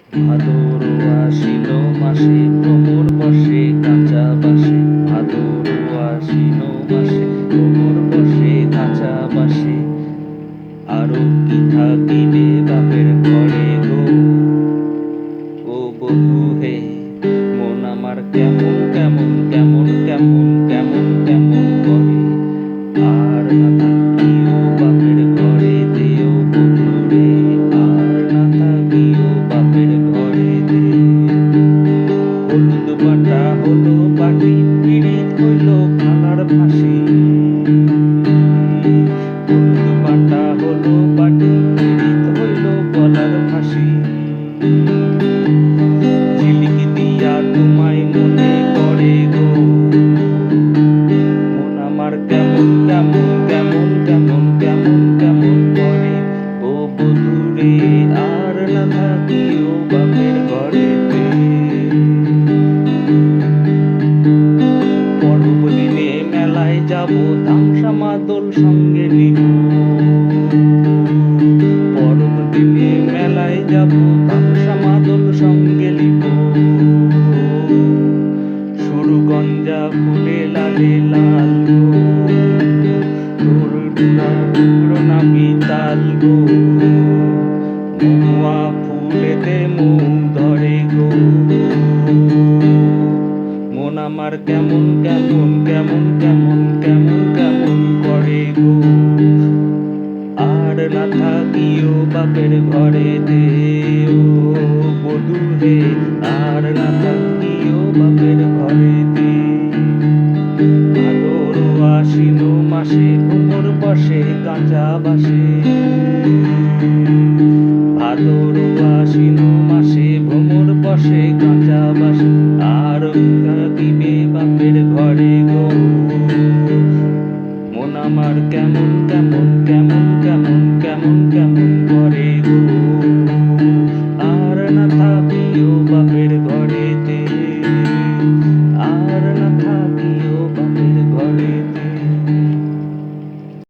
ভাদর আশ্বিন মাসে ভ্রমর বসে কাঁচা বাসে। ভাদর আশ্বিন মাসে ভ্রমর বসে কাঁচা বাসে। আরো কি থাকিবে বাপের ঘরে গো, ও বধূ হে। মন আমার কেমন কেমন কেমন কেমন কেমন কেমন করে। আর না থাকিও বাপের ঘরে দেও বধূ রে, আর না থাকিও বাপের ঘরে দে। হলুদ বাটা হলো বাটি, পীড়িত হইল খানার ফাঁসি। হলুদ বাটা হলো বাটি, পীড়িত হইল গলার ফাঁসি। ঝিলিক দিয়া তোমায় মনে করে গো, মন আমার কেমন কেমন কেমন কেমন কেমন কেমন করে। ও বধূ রে, আর না থাকিও বাপের ঘরেতে। পরবদিনে মেলায় যাব, তামসা মাদল সঙ্গে নিব। পরবদিনে মেলায় যাব, তামসা মাদল সঙ্গে নিব। সরু গঞ্জা ফুলে লালে লাল গো, তোর টুকরো নাবি তাল গো। মহুয়া ফুলেতে মুখ ধরে গো, মন আমার কেমন কেমন কেমন কেমন কেমন কেমন করে গো। আর না থাকিও বাপের ঘরে দে, ও বধূ হে, আর না থাকিও বাপের ঘরে দে। ভাদর আশ্বিন মাসে ভ্রমর বসে কাঁচা বাসে। ভাদর আশ্বিন মাসে ভ্রমর বসে কাঁচা বাসে। আর থাকিবে বাপের ঘরে গো, মন আমার কেমন কেমন কেমন